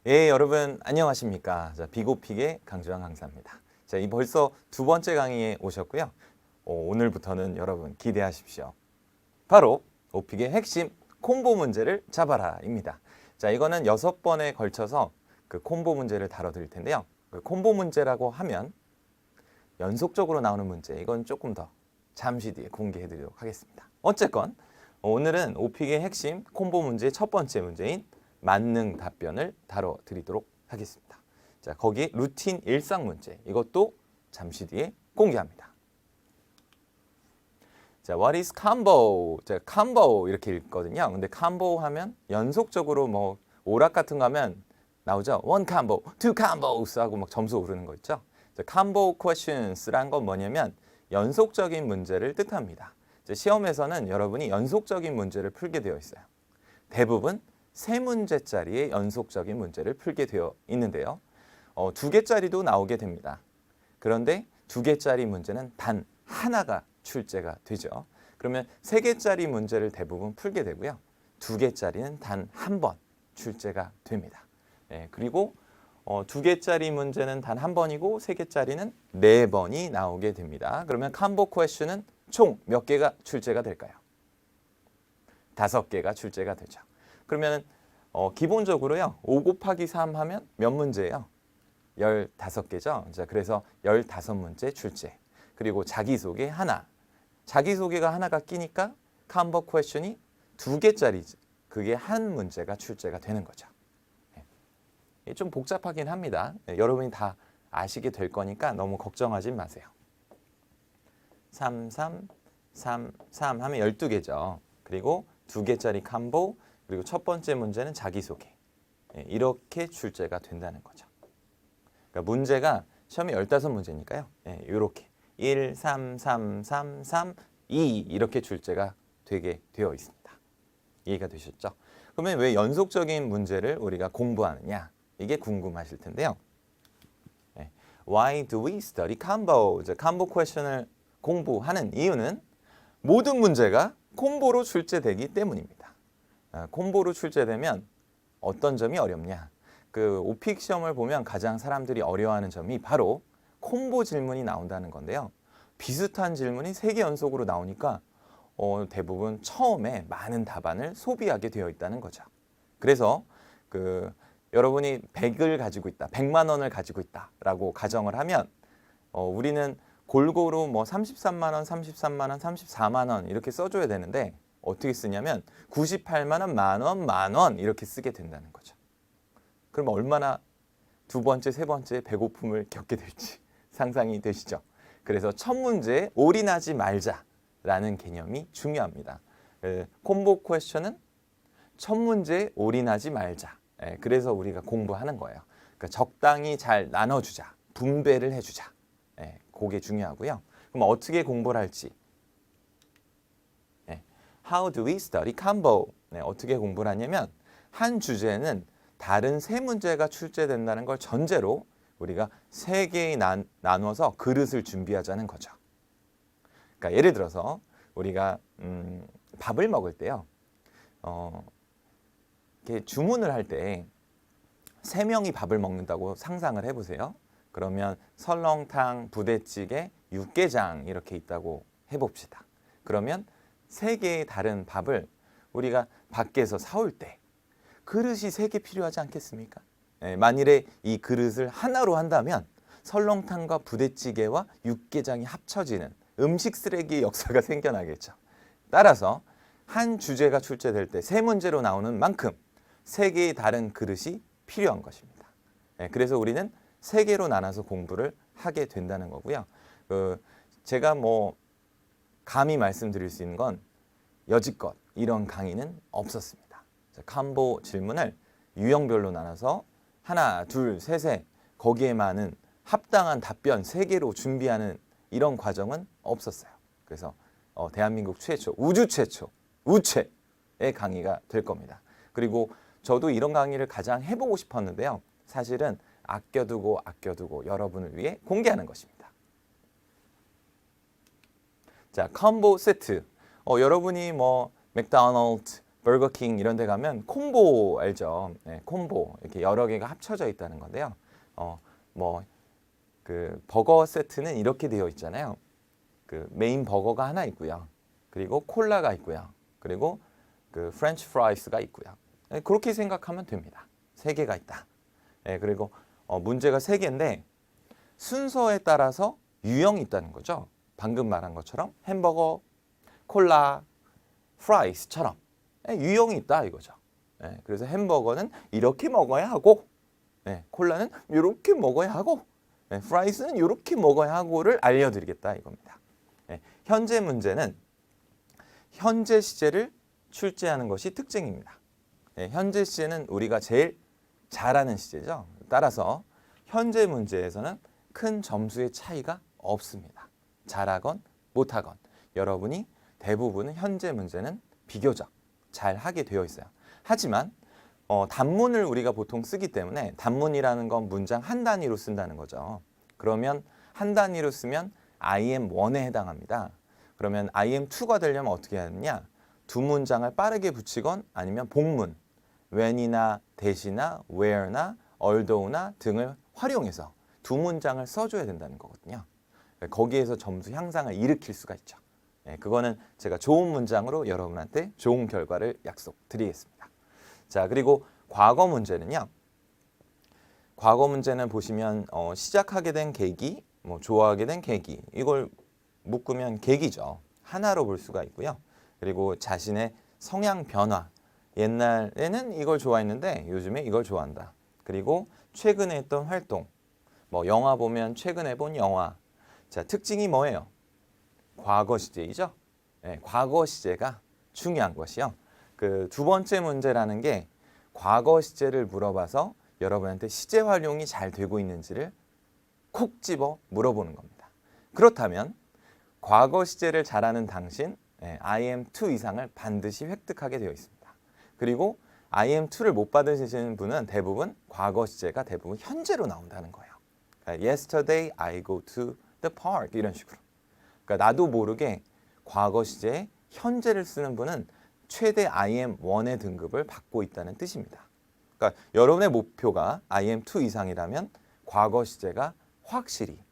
예, 여러분 안녕하십니까? 자, 비고픽의 강주환 강사입니다. 자, 이 벌써 두 번째 강의에 오셨고요. 오늘부터는 여러분 기대하십시오. 바로 오픽의 핵심 콤보 문제를 잡아라입니다. 자, 이거는 6번에 걸쳐서 그 콤보 문제를 다뤄드릴 텐데요. 그 콤보 문제라고 하면 연속적으로 나오는 문제, 이건 조금 더 잠시 뒤에 공개해드리도록 하겠습니다. 어쨌건 오늘은 오픽의 핵심 콤보 문제의 첫 번째 문제인 만능 답변을 다뤄드리도록 하겠습니다. 자, 거기 루틴 일상 문제, 이것도 잠시 뒤에 공개합니다. 자, what is combo? 자, combo 이렇게 읽거든요. 근데 combo 하면 연속적으로 뭐 오락 같은 거 하면 나오죠. one combo, two combos 하고 막 점수 오르는 거 있죠. 자, combo questions란 건 뭐냐면 연속적인 문제를 뜻합니다. 자, 시험에서는 여러분이 연속적인 문제를 풀게 되어 있어요. 대부분 3문제짜리의 연속적인 문제를 풀게 되어 있는데요. 2개짜리도 나오게 됩니다. 그런데 2개짜리 문제는 단 하나가 출제가 되죠. 그러면 3개짜리 문제를 대부분 풀게 되고요. 2개짜리는 단 한 번 출제가 됩니다. 그리고 2개짜리 문제는 단 한 번이고 3개짜리는 4번이 나오게 됩니다. 그러면 컴보 퀘스천은 총 몇 개가 출제가 될까요? 5개가 출제가 되죠. 그러면 기본적으로요. 5 곱하기 3 하면 몇 문제예요? 15개죠. 자, 그래서 15문제 출제. 그리고 자기소개 하나. 자기소개가 하나가 끼니까 컴보 퀘스천이 2개짜리지. 그게 한 문제가 출제가 되는 거죠. 좀 복잡하긴 합니다. 여러분이 다 아시게 될 거니까 너무 걱정하지 마세요. 3, 3, 3, 3 하면 12개죠. 그리고 2개짜리 컴보, 그리고 첫 번째 문제는 자기소개. 이렇게 출제가 된다는 거죠. 그러니까 문제가 시험이 15문제니까요. 이렇게 1, 3, 3, 3, 3, 2 이렇게 출제가 되게 되어 있습니다. 이해가 되셨죠? 그러면 왜 연속적인 문제를 우리가 공부하느냐? 이게 궁금하실 텐데요. Why do we study combo? 콤보 퀘스천을 공부하는 이유는 모든 문제가 콤보로 출제되기 때문입니다. 콤보로 출제되면 어떤 점이 어렵냐? 그 오픽 시험을 보면 가장 사람들이 어려워하는 점이 바로 콤보 질문이 나온다는 건데요. 비슷한 질문이 3개 연속으로 나오니까 대부분 처음에 많은 답안을 소비하게 되어 있다는 거죠. 그래서 여러분이 100을 가지고 있다, 100만 원을 가지고 있다라고 가정을 하면 우리는 골고루 뭐 33만 원, 33만 원, 34만 원 이렇게 써줘야 되는데 어떻게 쓰냐면 98만 원, 만 원 이렇게 쓰게 된다는 거죠. 그럼 얼마나 두 번째, 세 번째 배고픔을 겪게 될지 상상이 되시죠? 그래서 첫 문제에 올인하지 말자라는 개념이 중요합니다. 콤보 퀘스천은 첫 문제에 올인하지 말자. 그래서 우리가 공부하는 거예요. 그러니까 적당히 잘 나눠주자. 분배를 해주자. 그게 중요하고요. 그럼 어떻게 공부를 할지. How do we study combo? 어떻게 공부를 하냐면 한 주제는 다른 3문제가 출제된다는 걸 전제로 우리가 3개에 나눠서 그릇을 준비하자는 거죠. 그러니까 예를 들어서 우리가 밥을 먹을 때요. 이렇게 주문을 할 때 3명이 밥을 먹는다고 상상을 해보세요. 그러면 설렁탕, 부대찌개, 육개장 이렇게 있다고 해봅시다. 그러면 3개의 다른 밥을 우리가 밖에서 사올 때 그릇이 3개 필요하지 않겠습니까? 만일에 이 그릇을 하나로 한다면 설렁탕과 부대찌개와 육개장이 합쳐지는 음식 쓰레기의 역사가 생겨나겠죠. 따라서 한 주제가 출제될 때 3문제로 나오는 만큼 3개의 다른 그릇이 필요한 것입니다. 그래서 우리는 3개로 나눠서 공부를 하게 된다는 거고요. 제가 뭐 감히 말씀드릴 수 있는 건 여지껏 이런 강의는 없었습니다. 콤보 질문을 유형별로 나눠서 하나, 둘, 셋에 거기에 많은 합당한 답변 3개로 준비하는 이런 과정은 없었어요. 그래서 대한민국 최초, 우주 최초, 우최의 강의가 될 겁니다. 그리고 저도 이런 강의를 가장 해보고 싶었는데요. 사실은 아껴두고 여러분을 위해 공개하는 것입니다. 자, 콤보 세트. 여러분이 뭐 맥도날드, 버거킹 이런 데 가면 콤보 알죠? 네, 콤보 이렇게 여러 개가 합쳐져 있다는 건데요. 뭐 그 버거 세트는 이렇게 되어 있잖아요. 그 메인 버거가 하나 있고요. 그리고 콜라가 있고요. 그리고 그 프렌치 프라이스가 있고요. 네, 그렇게 생각하면 됩니다. 세 개가 있다. 네, 그리고 문제가 세 개인데 순서에 따라서 유형이 있다는 거죠. 방금 말한 것처럼 햄버거, 콜라, 프라이스처럼 유형이 있다 이거죠. 네, 그래서 햄버거는 이렇게 먹어야 하고, 콜라는 이렇게 먹어야 하고, 프라이스는 이렇게 먹어야 하고를 알려드리겠다 이겁니다. 현재 문제는 현재 시제를 출제하는 것이 특징입니다. 현재 시제는 우리가 제일 잘하는 시제죠. 따라서 현재 문제에서는 큰 점수의 차이가 없습니다. 잘하건 못하건 여러분이 대부분은 현재 문제는 비교적 잘 하게 되어 있어요. 하지만 단문을 우리가 보통 쓰기 때문에 단문이라는 건 문장 한 단위로 쓴다는 거죠. 그러면 한 단위로 쓰면 IM1에 해당합니다. 그러면 IM2가 되려면 어떻게 해야 하느냐? 두 문장을 빠르게 붙이건 아니면 복문, when이나 that이나 where나 although나 등을 활용해서 두 문장을 써줘야 된다는 거거든요. 거기에서 점수 향상을 일으킬 수가 있죠. 그거는 제가 좋은 문장으로 여러분한테 좋은 결과를 약속드리겠습니다. 자, 그리고 과거 문제는요. 과거 문제는 보시면 시작하게 된 계기, 좋아하게 된 계기 이걸 묶으면 계기죠. 하나로 볼 수가 있고요. 그리고 자신의 성향 변화. 옛날에는 이걸 좋아했는데 요즘에 이걸 좋아한다. 그리고 최근에 했던 활동. 영화 보면 최근에 본 영화. 자, 특징이 뭐예요? 과거 시제이죠. 과거 시제가 중요한 것이요. 그 두 번째 문제라는 게 과거 시제를 물어봐서 여러분한테 시제 활용이 잘 되고 있는지를 콕 집어 물어보는 겁니다. 그렇다면 과거 시제를 잘하는 당신 IM2 이상을 반드시 획득하게 되어 있습니다. 그리고 IM2를 못 받으시는 분은 대부분 과거 시제가 대부분 현재로 나온다는 거예요. 그러니까 Yesterday I go to the park 이런 식으로. 그러니까 나도 모르게 과거 시제에 현재를 쓰는 분은 최대 IM1의 등급을 받고 있다는 뜻입니다. 그러니까 여러분의 목표가 IM2 이상이라면 과거 시제가 확실히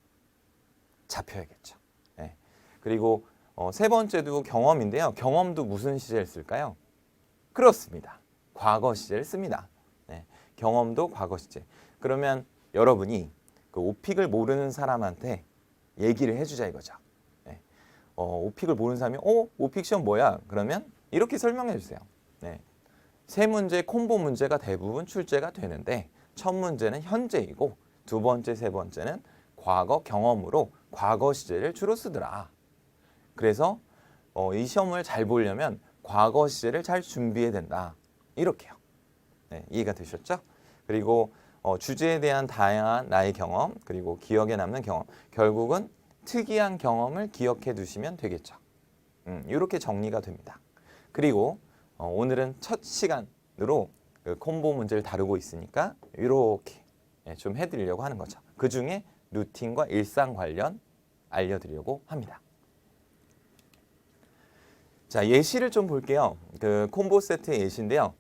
잡혀야겠죠. 그리고 세 번째도 경험인데요. 경험도 무슨 시제를 쓸까요? 그렇습니다. 과거 시제를 씁니다. 경험도 과거 시제. 그러면 여러분이 그 오픽을 모르는 사람한테 얘기를 해주자 이거죠. 오픽을 모르는 사람이 오픽 시험 뭐야? 그러면 이렇게 설명해 주세요. 세 문제 콤보 문제가 대부분 출제가 되는데 첫 문제는 현재이고 두 번째, 세 번째는 과거 경험으로 과거 시제를 주로 쓰더라. 그래서 이 시험을 잘 보려면 과거 시제를 잘 준비해야 된다. 이렇게요. 이해가 되셨죠? 그리고 주제에 대한 다양한 나의 경험 그리고 기억에 남는 경험 결국은 특이한 경험을 기억해 두시면 되겠죠. 이렇게 정리가 됩니다. 그리고 오늘은 첫 시간으로 그 콤보 문제를 다루고 있으니까 이렇게 좀 해드리려고 하는 거죠. 그 중에 루틴과 일상 관련 알려드리려고 합니다. 자, 예시를 좀 볼게요. 그 콤보 세트의 예시인데요.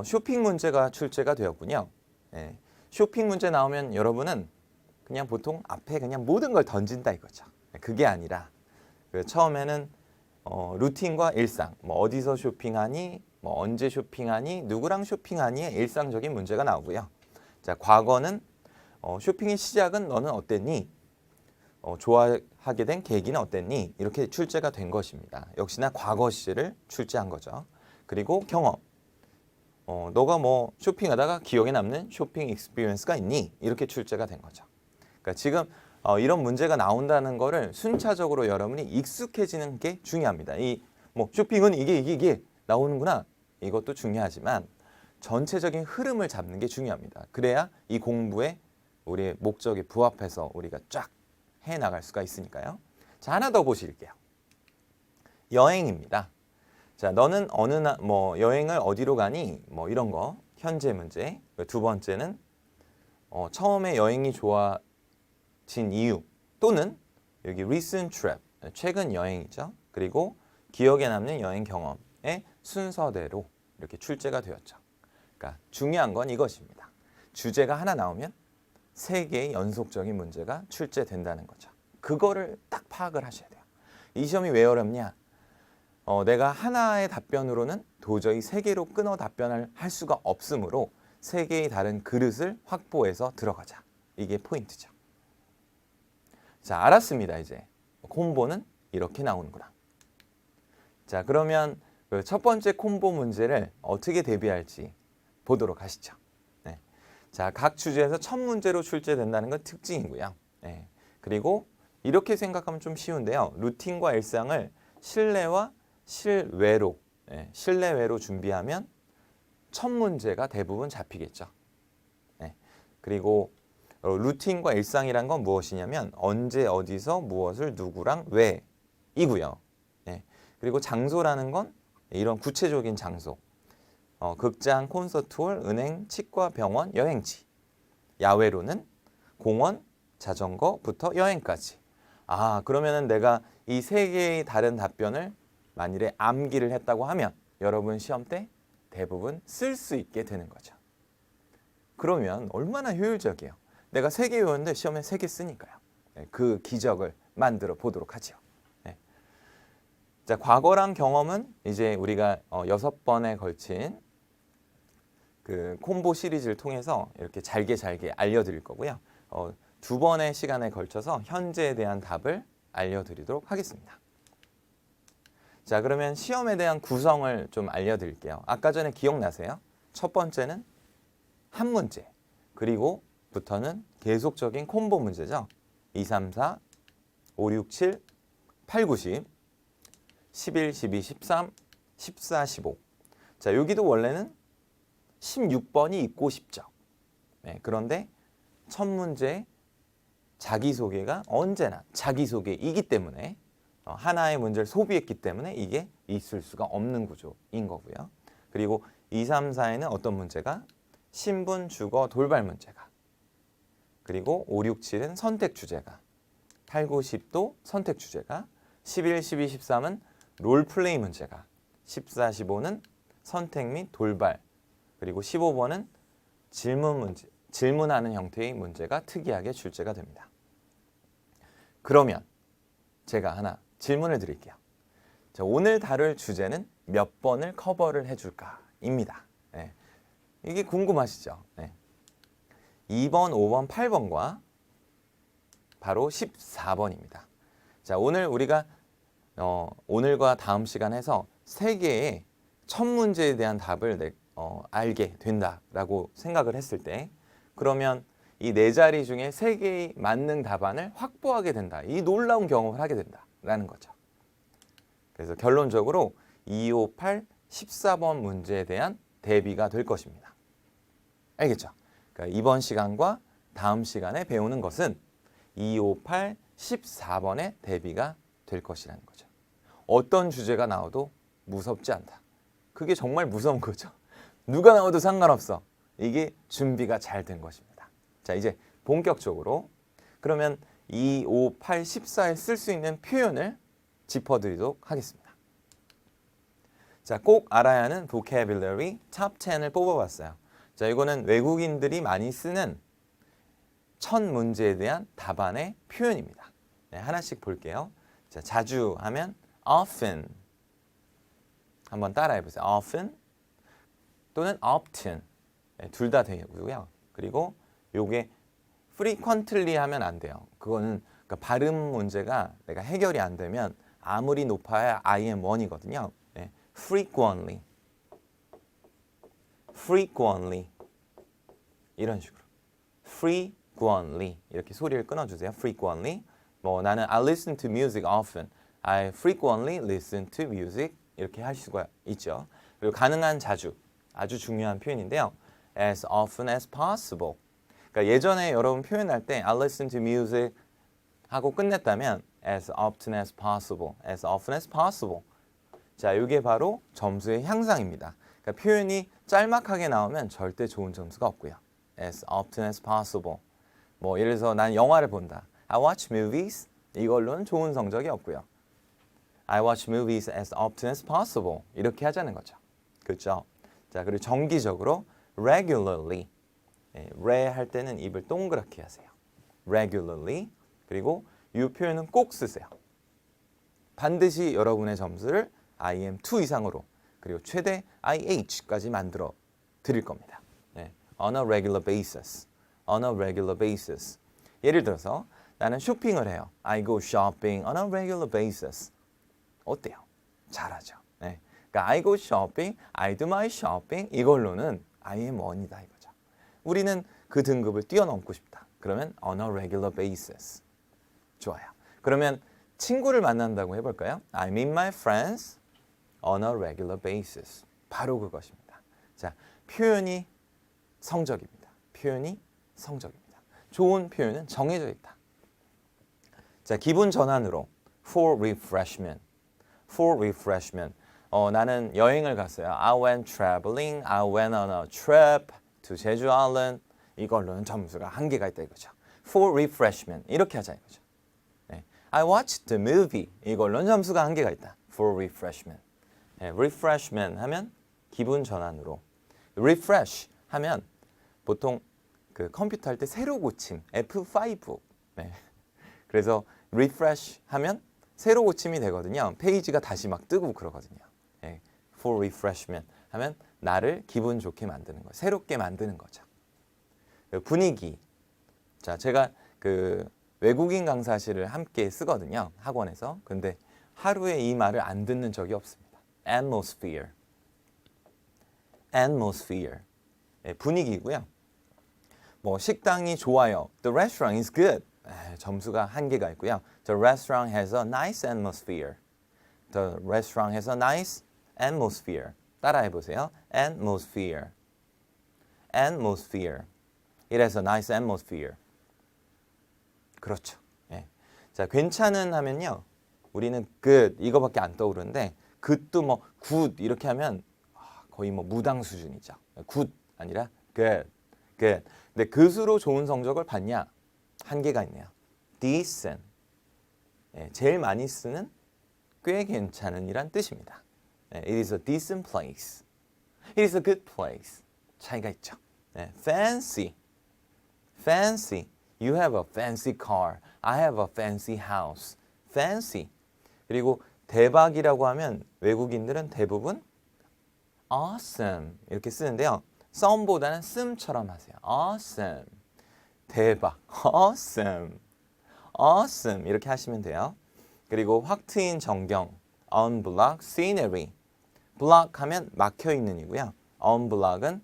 쇼핑 문제가 출제가 되었군요. 쇼핑 문제 나오면 여러분은 그냥 보통 앞에 그냥 모든 걸 던진다 이거죠. 그게 아니라 그 처음에는 루틴과 일상, 어디서 쇼핑하니, 언제 쇼핑하니, 누구랑 쇼핑하니의 일상적인 문제가 나오고요. 자, 과거는 쇼핑의 시작은 너는 어땠니? 좋아하게 된 계기는 어땠니? 이렇게 출제가 된 것입니다. 역시나 과거 시제를 출제한 거죠. 그리고 경험. 너가 쇼핑하다가 기억에 남는 쇼핑 익스피리언스가 있니? 이렇게 출제가 된 거죠. 그러니까 지금 이런 문제가 나온다는 거를 순차적으로 여러분이 익숙해지는 게 중요합니다. 이 쇼핑은 이게 나오는구나. 이것도 중요하지만 전체적인 흐름을 잡는 게 중요합니다. 그래야 이 공부에 우리의 목적에 부합해서 우리가 쫙 해나갈 수가 있으니까요. 자, 하나 더 보실게요. 여행입니다. 자, 너는 여행을 어디로 가니? 이런 거 현재 문제. 두 번째는 처음에 여행이 좋아진 이유 또는 여기 recent trip, 최근 여행이죠. 그리고 기억에 남는 여행 경험의 순서대로 이렇게 출제가 되었죠. 그러니까 중요한 건 이것입니다. 주제가 하나 나오면 3개의 연속적인 문제가 출제된다는 거죠. 그거를 딱 파악을 하셔야 돼요. 이 시험이 왜 어렵냐? 내가 하나의 답변으로는 도저히 3개로 끊어 답변을 할 수가 없으므로 3개의 다른 그릇을 확보해서 들어가자. 이게 포인트죠. 자, 알았습니다. 이제 콤보는 이렇게 나오는구나. 자, 그러면 그 첫 번째 콤보 문제를 어떻게 대비할지 보도록 하시죠. 네. 자, 각 주제에서 첫 문제로 출제된다는 건 특징이고요. 네. 그리고 이렇게 생각하면 좀 쉬운데요. 루틴과 일상을 실내와 실외로, 실내외로 준비하면 첫 문제가 대부분 잡히겠죠. 네. 그리고 루틴과 일상이란 건 무엇이냐면 언제 어디서 무엇을 누구랑 왜이고요. 네. 그리고 장소라는 건 이런 구체적인 장소, 극장, 콘서트홀, 은행, 치과, 병원, 여행지. 야외로는 공원, 자전거부터 여행까지. 아, 그러면은 내가 이 3개의 다른 답변을 만일에 암기를 했다고 하면 여러분 시험 때 대부분 쓸 수 있게 되는 거죠. 그러면 얼마나 효율적이에요. 내가 3개 외웠는데 시험에 3개 쓰니까요. 그 기적을 만들어 보도록 하죠. 자, 과거랑 경험은 이제 우리가 6번에 걸친 그 콤보 시리즈를 통해서 이렇게 잘게 알려드릴 거고요. 2번의 시간에 걸쳐서 현재에 대한 답을 알려드리도록 하겠습니다. 자, 그러면 시험에 대한 구성을 좀 알려드릴게요. 아까 전에 기억나세요? 첫 번째는 한 문제, 그리고 부터는 계속적인 콤보 문제죠. 2, 3, 4, 5, 6, 7, 8, 9, 10, 11, 12, 13, 14, 15. 자, 여기도 원래는 16번이 있고 싶죠. 네, 그런데 첫 문제 자기소개가 언제나 자기소개이기 때문에 하나의 문제를 소비했기 때문에 이게 있을 수가 없는 구조인 거고요. 그리고 2, 3, 4에는 어떤 문제가 신분, 주거, 돌발 문제가, 그리고 5, 6, 7은 선택 주제가, 8, 9, 10도 선택 주제가, 11, 12, 13은 롤플레이 문제가, 14, 15는 선택 및 돌발, 그리고 15번은 질문 문제, 질문하는 형태의 문제가 특이하게 출제가 됩니다. 그러면 제가 하나 질문을 드릴게요. 자, 오늘 다룰 주제는 몇 번을 커버를 해줄까입니다. 네. 이게 궁금하시죠? 네. 2번, 5번, 8번과 바로 14번입니다. 자, 오늘 우리가 오늘과 다음 시간에서 3개의 첫 문제에 대한 답을 알게 된다라고 생각을 했을 때, 그러면 이 4자리 중에 3개의 맞는 답안을 확보하게 된다. 이 놀라운 경험을 하게 된다라는 거죠. 그래서 결론적으로 2, 5, 8, 14번 문제에 대한 대비가 될 것입니다. 알겠죠? 그러니까 이번 시간과 다음 시간에 배우는 것은 2, 5, 8, 14번의 대비가 될 것이라는 거죠. 어떤 주제가 나와도 무섭지 않다. 그게 정말 무서운 거죠. 누가 나와도 상관없어. 이게 준비가 잘 된 것입니다. 자, 이제 본격적으로 그러면 2, 5, 8, 14에 쓸 수 있는 표현을 짚어드리도록 하겠습니다. 자, 꼭 알아야 하는 vocabulary top 10을 뽑아봤어요. 자, 이거는 외국인들이 많이 쓰는 첫 문제에 대한 답안의 표현입니다. 네, 하나씩 볼게요. 자, 자주 하면 often. 한번 따라해보세요. often 또는 often. 네, 둘 다 되고요. 그리고 요게 frequently 하면 안 돼요. 그거는 그러니까 발음 문제가 내가 해결이 안 되면 아무리 높아야 IM1이거든요. 네, frequently. frequently. 이런 식으로. frequently. 이렇게 소리를 끊어주세요. frequently. 뭐 나는 I listen to music often. I frequently listen to music. 이렇게 할 수가 있죠. 그리고 가능한 자주. 아주 중요한 표현인데요. As often as possible. 그러니까 예전에 여러분 표현할 때 I listen to music 하고 끝냈다면 as often as possible. as often as possible. 자, 이게 바로 점수의 향상입니다. 그러니까 표현이 짤막하게 나오면 절대 좋은 점수가 없고요. as often as possible. 뭐 예를 들어서 난 영화를 본다. I watch movies. 이걸로는 좋은 성적이 없고요. I watch movies as often as possible. 이렇게 하자는 거죠. 그렇죠? 자, 그리고 정기적으로 regularly. re 할 때는 입을 동그랗게 하세요. regularly. 그리고 이 표현은 꼭 쓰세요. 반드시 여러분의 점수를 IM2 이상으로 그리고 최대 IH까지 만들어 드릴 겁니다. On a regular basis. On a regular basis. 예를 들어서 나는 쇼핑을 해요. I go shopping on a regular basis. 어때요? 잘하죠. 그러니까 I go shopping, I do my shopping 이걸로는 IM1이다 이거죠. 우리는 그 등급을 뛰어넘고 싶다. 그러면 on a regular basis. 좋아요. 그러면 친구를 만난다고 해볼까요? I meet my friends on a regular basis. 바로 그것입니다. 자, 표현이 성적입니다. 표현이 성적입니다. 좋은 표현은 정해져 있다. 자, 기분 전환으로 for refreshment. for refreshment. 나는 여행을 갔어요. I went traveling. I went on a trip to 제주 Island. 이걸로는 점수가 한계가 있다 이거죠. for refreshment. 이렇게 하자 이거죠. I watched the movie. 이걸로는 점수가 한계가 있다. for refreshment. refreshment 하면 기분 전환으로. refresh 하면 보통 그 컴퓨터 할 때 새로 고침 F5. 그래서 refresh 하면 새로 고침이 되거든요. 페이지가 다시 막 뜨고 그러거든요. for refreshment 하면 나를 기분 좋게 만드는 거, 새롭게 만드는 거죠. 분위기. 자, 제가 그 외국인 강사실을 함께 쓰거든요. 학원에서. 근데 하루에 이 말을 안 듣는 적이 없습니다. atmosphere. atmosphere. 분위기고요. 뭐 식당이 좋아요. The restaurant is good. 점수가 한계가 있고요. The restaurant has a nice atmosphere. The restaurant has a nice atmosphere. 따라해 보세요. atmosphere. atmosphere. It has a nice atmosphere. 그렇죠. 자, 괜찮은 하면요. 우리는 good 이거밖에 안 떠오르는데 good도 뭐 good 이렇게 하면 거의 뭐 무당 수준이죠. good 아니라 good. good. 근데 그수로 좋은 성적을 받냐? 한계가 있네요. decent. 제일 많이 쓰는 꽤 괜찮은 이란 뜻입니다. It is a decent place. It is a good place. 차이가 있죠. fancy. fancy. You have a fancy car. I have a fancy house. fancy. 그리고 대박이라고 하면 외국인들은 대부분 awesome 이렇게 쓰는데요. 썸보다는 씀처럼 하세요. awesome. 대박. awesome. awesome 이렇게 하시면 돼요. 그리고 확 트인 전경. unblock scenery. block 하면 막혀있는 이고요. unblock은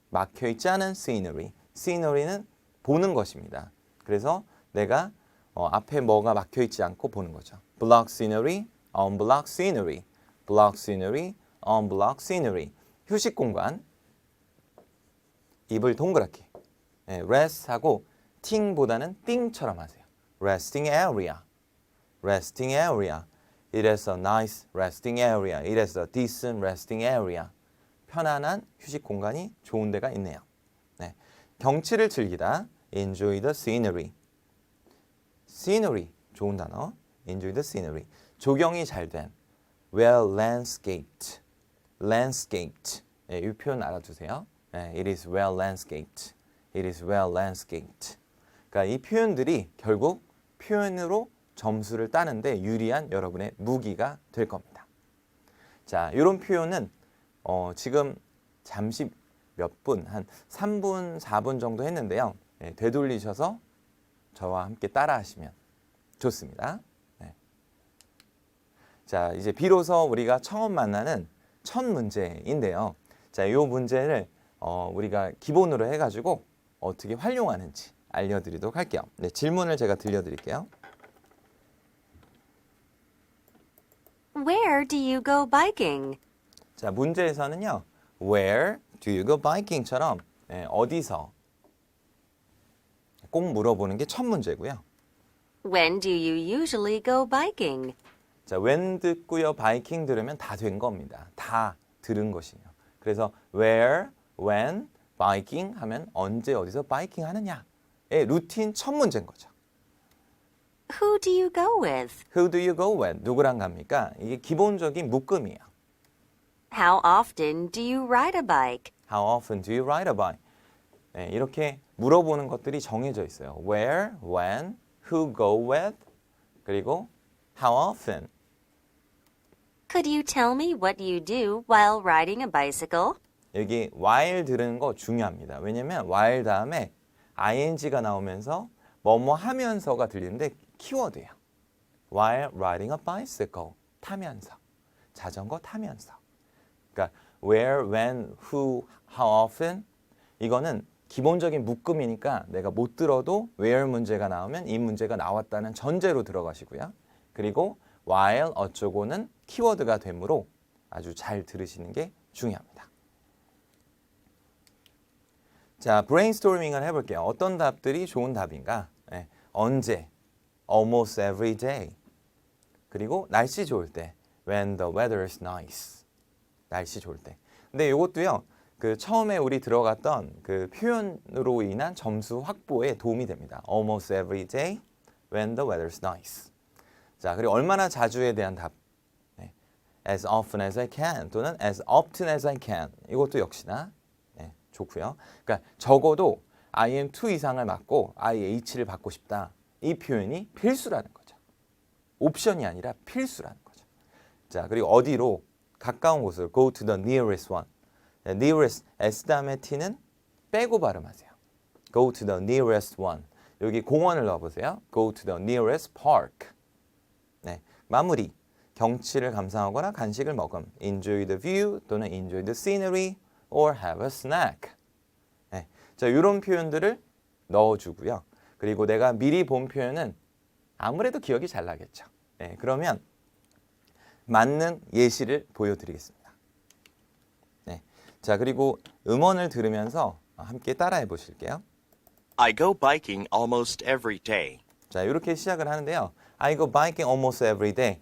막혀있지 않은 scenery. scenery는 보는 것입니다. 그래서 내가 앞에 뭐가 막혀있지 않고 보는 거죠. block scenery, unblock scenery. block scenery, unblock scenery. 휴식 공간. 입을 동그랗게. rest하고 ting보다는 띵처럼 하세요. resting area. resting area. It is a nice resting area. It is a decent resting area. 편안한 휴식 공간이 좋은 데가 있네요. 경치를 즐기다. Enjoy the scenery. scenery. 좋은 단어. Enjoy the scenery. 조경이 잘 된. Well landscaped. landscaped. 이 표현 알아두세요. It is well landscaped. It is well landscaped. 그러니까 이 표현들이 결국 표현으로 점수를 따는데 유리한 여러분의 무기가 될 겁니다. 자, 이런 표현은 지금 잠시 몇 분, 한 3분, 4분 정도 했는데요. 되돌리셔서 저와 함께 따라하시면 좋습니다. 자, 이제 비로소 우리가 처음 만나는 첫 문제인데요. 자, 이 문제를 우리가 기본으로 해가지고 어떻게 활용하는지 알려드리도록 할게요. 질문을 제가 들려드릴게요. Where do you go biking? 자, 문제에서는요. Where do you go biking처럼 어디서 꼭 물어보는 게 첫 문제고요. When do you usually go biking? 자, when 듣고요. 바이킹 들으면 다 된 겁니다. 다 들은 것이에요. 그래서 where, when, biking 하면 언제 어디서 바이킹 하느냐의 루틴 첫 문제인 거죠. Who do you go with? Who do you go with? 누구랑 갑니까? 이게 기본적인 묶음이에요. How often do you ride a bike? How often do you ride a bike? 네, 이렇게 물어보는 것들이 정해져 있어요. Where, when, who go with, 그리고 how often. Could you tell me what you do while riding a bicycle? 여기 while 들으는 거 중요합니다. 왜냐면 while 다음에 ing가 나오면서 뭐뭐 하면서가 들리는데 키워드예요. While riding a bicycle. 타면서. 자전거 타면서. 그러니까 where, when, who, how often 이거는 기본적인 묶음이니까 내가 못 들어도 where 문제가 나오면 이 문제가 나왔다는 전제로 들어가시고요. 그리고 while 어쩌고는 키워드가 되므로 아주 잘 들으시는 게 중요합니다. 자, 브레인스토밍을 해볼게요. 어떤 답들이 좋은 답인가? 네, 언제? Almost every day. 그리고 날씨 좋을 때. When the weather is nice. 날씨 좋을 때. 근데 이것도요. 그 처음에 우리 들어갔던 그 표현으로 인한 점수 확보에 도움이 됩니다. Almost every day when the weather is nice. 자, 그리고 얼마나 자주에 대한 답. 네. As often as I can 또는 as often as I can. 이것도 역시나 네, 좋고요. 그러니까 적어도 I am 2 이상을 맞고 IH를 받고 싶다. 이 표현이 필수라는 거죠. 옵션이 아니라 필수라는 거죠. 자, 그리고 어디로? 가까운 곳으로 go to the nearest one. nearest S 다음에 T는 빼고 발음하세요. Go to the nearest one. 여기 공원을 넣어보세요. Go to the nearest park. 네, 마무리. 경치를 감상하거나 간식을 먹음. Enjoy the view 또는 enjoy the scenery or have a snack. 네, 자, 이런 표현들을 넣어주고요. 그리고 내가 미리 본 표현은 아무래도 기억이 잘 나겠죠. 네, 그러면 맞는 예시를 보여드리겠습니다. 자, 그리고 음원을 들으면서 함께 따라해 보실게요. I go biking almost every day. 자, 이렇게 시작을 하는데요. I go biking almost every day.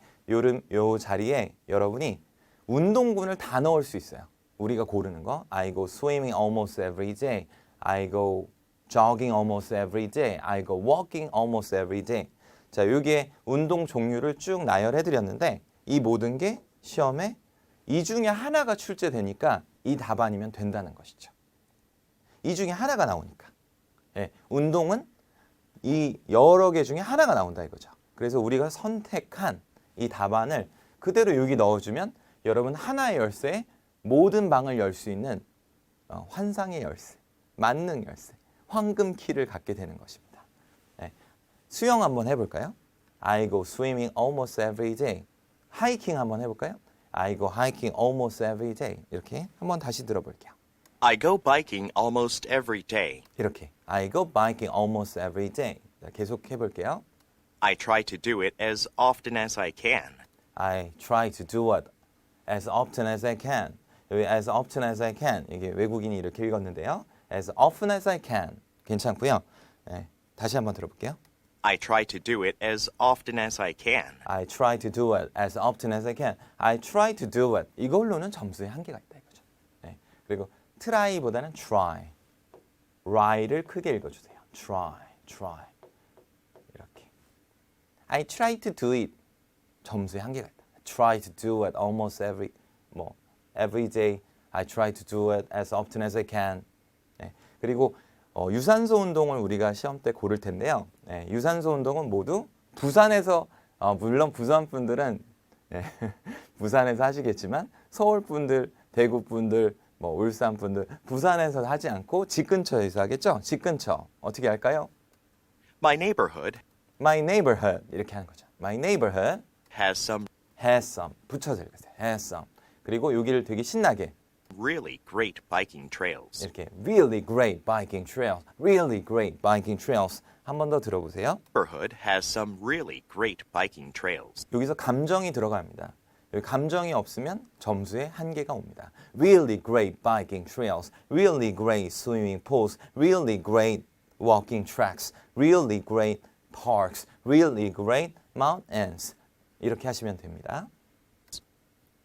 요 자리에 여러분이 운동군을 다 넣을 수 있어요. 우리가 고르는 거. I go swimming almost every day. I go jogging almost every day. I go walking almost every day. 자, 여기에 운동 종류를 쭉 나열해 드렸는데 이 모든 게 시험에 이 중에 하나가 출제되니까 이 답안이면 된다는 것이죠. 이 중에 하나가 나오니까. 예, 운동은 이 여러 개 중에 하나가 나온다 이거죠. 그래서 우리가 선택한 이 답안을 그대로 여기 넣어주면 여러분 하나의 열쇠에 모든 방을 열 수 있는 환상의 열쇠, 만능 열쇠, 황금 키를 갖게 되는 것입니다. 예, 수영 한번 해볼까요? I go swimming almost every day. 하이킹 한번 해볼까요? I go hiking almost every day. 이렇게 한번 다시 들어볼게요. I go biking almost every day. 이렇게 I go biking almost every day. 자, 계속 해볼게요. I try to do it as often as I can. I try to do it as often as I can. 여기 as often as I can. 이게 외국인이 이렇게 읽었는데요. As often as I can. 괜찮고요. 네, 다시 한번 들어볼게요. I try to do it as often as I can. I try to do it as often as I can. I try to do it. 이걸로는 점수에 한계가 있다 이거죠. 네. 그리고 try보다는 try. Y를 크게 읽어주세요. Try. 이렇게. I try to do it. 점수에 한계가 있다. Try to do it almost every day. I try to do it as often as I can. 네. 그리고 유산소 운동을 우리가 시험 때 고를 텐데요. 네, 유산소 운동은 모두 부산에서 물론 부산 분들은 네, 부산에서 하시겠지만 서울 분들, 대구 분들, 울산 분들 부산에서 하지 않고 집 근처에서 하겠죠? 집 근처 어떻게 할까요? My neighborhood My neighborhood 이렇게 하는 거죠. My neighborhood has some 붙여서 읽으세요. has some. 그리고 여기를 되게 신나게 really great biking trails. 이렇게 really great biking trails, really great biking trails. 한 번 더 들어보세요. Neighborhood has some really great biking trails. 여기서 감정이 들어갑니다. 여기 감정이 없으면 점수에 한계가 옵니다. Really great biking trails, really great swimming pools, really great walking tracks, really great parks, really great mountains. 이렇게 하시면 됩니다.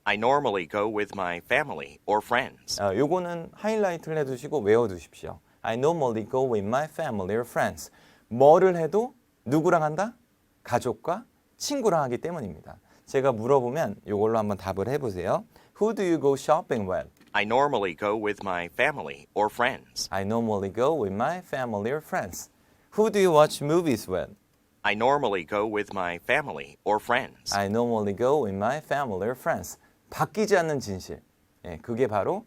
I normally go with my family or friends. 요거는 하이라이트를 해두시고 외워두십시오. I normally go with my family or friends. 뭐를 해도 누구랑 한다? 가족과 친구랑 하기 때문입니다. 제가 물어보면 요걸로 한번 답을 해보세요. Who do you go shopping with? I normally go with my family or friends. I normally go with my family or friends. Who do you watch movies with? I normally go with my family or friends. I normally go with my family or friends. 바뀌지 않는 진실. 예, 그게 바로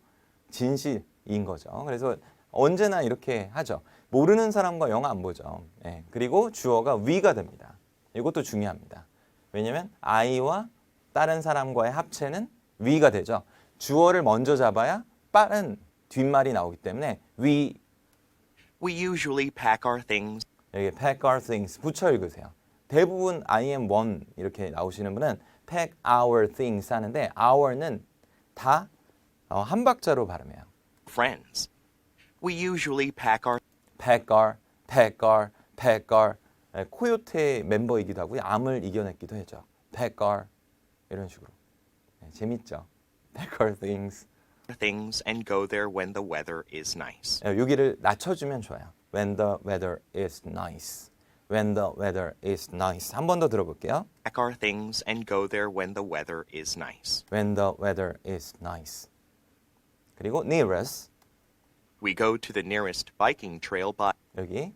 진실인 거죠. 그래서 언제나 이렇게 하죠. 모르는 사람과 영화 안 보죠. 예, 그리고 주어가 we가 됩니다. 이것도 중요합니다. 왜냐하면 I와 다른 사람과의 합체는 we가 되죠. 주어를 먼저 잡아야 빠른 뒷말이 나오기 때문에 we usually pack our things 여기 pack our things 붙여 읽으세요. 대부분 I am one 이렇게 나오시는 분은 pack our things 하는데 our는 다 한 박자로 발음해요. friends. We usually pack our pack our 코요테 멤버이기도 하고요. 암을 이겨냈기도 하죠. pack our 이런 식으로. 재밌죠. pack our things. things and go there when the weather is nice. 여기를 낮춰주면 좋아요. When the weather is nice. When the weather is nice. 한 번 더 들어볼게요. Pack our things and go there when the weather is nice. When the weather is nice. 그리고 nearest. We go to the nearest biking trail by 여기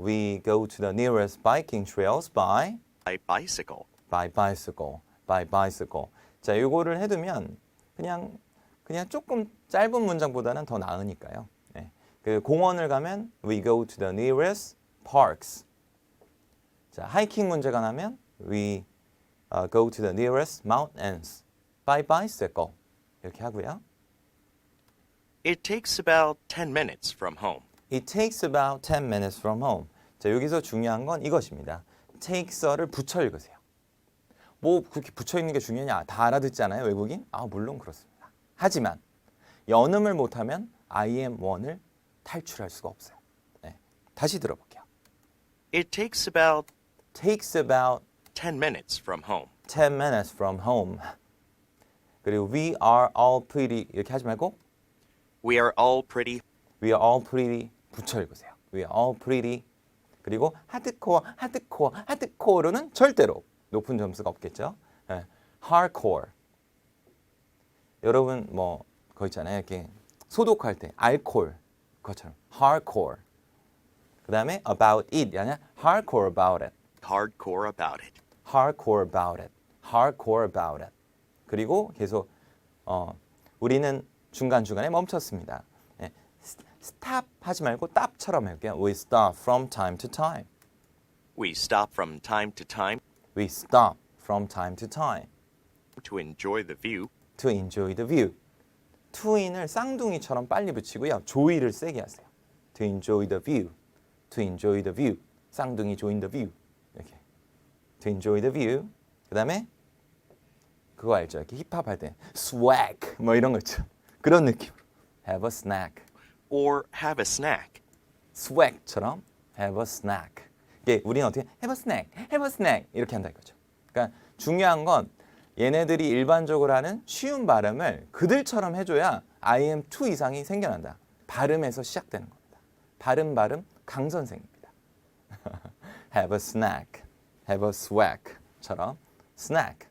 we go to the nearest biking trails by bicycle. bicycle. 자, 이거를 해두면 그냥 조금 짧은 문장보다는 더 나으니까요. 네. 그 공원을 가면 we go to the nearest parks. 자, 하이킹 문제가 나면 we go to the nearest mountains by bicycle. 이렇게 하고요. It takes about 10 minutes from home. It takes about 10 minutes from home. 자, 여기서 중요한 건 이것입니다. takes를 붙여 읽으세요. 뭐 그렇게 붙여 읽는 게 중요하냐? 다 알아듣지 않아요, 외국인? 물론 그렇습니다. 하지만 연음을 못하면 I am one을 탈출할 수가 없어요. 네. 다시 들어볼게요. It takes about 10 minutes from home. 10 minutes from home. 그리고 we are all pretty 이렇게 하지 말고 We are all pretty we are all pretty 붙여 읽으세요. We are all pretty. 그리고 하드코어로는 절대로 높은 점수가 없겠죠. 네. hardcore. 여러분 뭐 그거 있잖아요. 이렇게 소독할 때 알코올 그것처럼 hardcore. 그다음에 about it 아니야 hardcore about it. hardcore about it. hardcore about it. hardcore about it. 그리고 계속 우리는 중간중간에 멈췄습니다. 네. stop 하지 말고 stop처럼 할게요. We stop from time to time. We stop from time to time We stop from time to time to enjoy the view. to enjoy the view. to인을 쌍둥이처럼 빨리 붙이고요. 조이를 세게 하세요. To enjoy the view. To enjoy the view. 쌍둥이 join the view. 이렇게. To enjoy the view. 그다음에 그거 알죠? 이렇게 힙합 할 때 swag 뭐 이런 거 있죠. 그런 느낌으로 have a snack. Or have a snack. swag처럼 have a snack. 이게 우리는 어떻게 have a snack 이렇게 한다 이거죠. 그러니까 중요한 건 얘네들이 일반적으로 하는 쉬운 발음을 그들처럼 해줘야 IM2 이상이 생겨난다. 발음에서 시작되는 겁니다. 발음 강 선생입니다. have a snack, have a swag처럼 snack.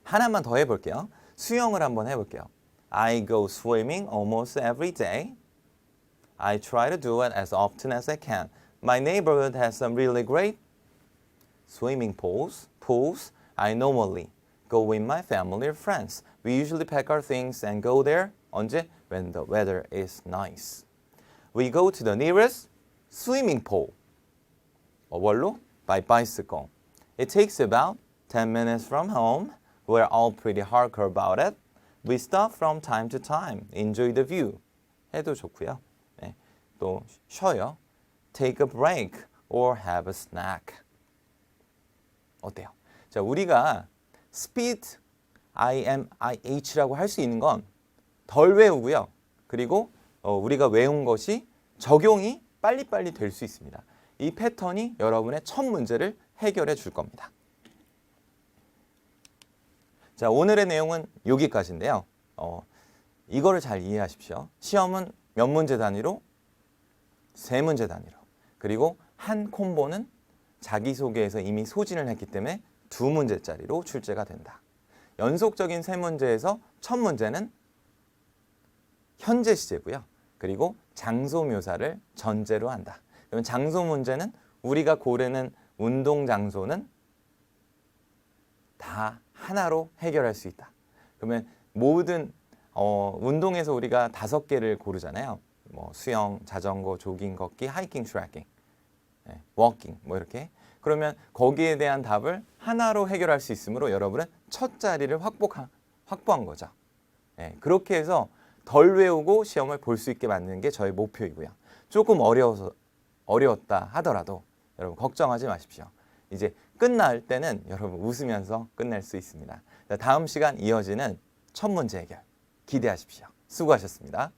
하나만 더 해볼게요. 수영을 한번 해볼게요. I go swimming almost every day. I try to do it as often as I can. My neighborhood has some really great swimming pools. I normally go with my family or friends. We usually pack our things and go there 언제? When the weather is nice. We go to the nearest swimming pool. 뭘로? By bicycle. It takes about 10 minutes from home. We're all pretty hardcore about it. We stop from time to time. Enjoy the view. 해도 좋고요. 네. 또 쉬어요. Take a break or have a snack. 어때요? 자, 우리가 speed, IMIH라고 할 수 있는 건 덜 외우고요. 그리고 우리가 외운 것이 적용이 빨리빨리 될 수 있습니다. 이 패턴이 여러분의 첫 문제를 해결해 줄 겁니다. 자, 오늘의 내용은 여기까지인데요. 이거를 잘 이해하십시오. 시험은 몇 문제 단위로? 3문제 단위로. 그리고 한 콤보는 자기소개에서 이미 소진을 했기 때문에 2문제짜리로 출제가 된다. 연속적인 세 문제에서 첫 문제는 현재 시제고요. 그리고 장소 묘사를 전제로 한다. 그러면 장소 문제는 우리가 고르는 운동 장소는 다 하나로 해결할 수 있다. 그러면 모든 운동에서 우리가 5개를 고르잖아요. 뭐 수영, 자전거, 조깅, 걷기, 하이킹, 트래킹, 워킹 뭐 이렇게. 그러면 거기에 대한 답을 하나로 해결할 수 있으므로 여러분은 첫 자리를 확보한 거죠. 그렇게 해서 덜 외우고 시험을 볼 수 있게 만드는 게 저의 목표이고요. 조금 어려웠다 하더라도 여러분 걱정하지 마십시오. 이제 끝날 때는 여러분 웃으면서 끝낼 수 있습니다. 다음 시간 이어지는 첫 문제 해결 기대하십시오. 수고하셨습니다.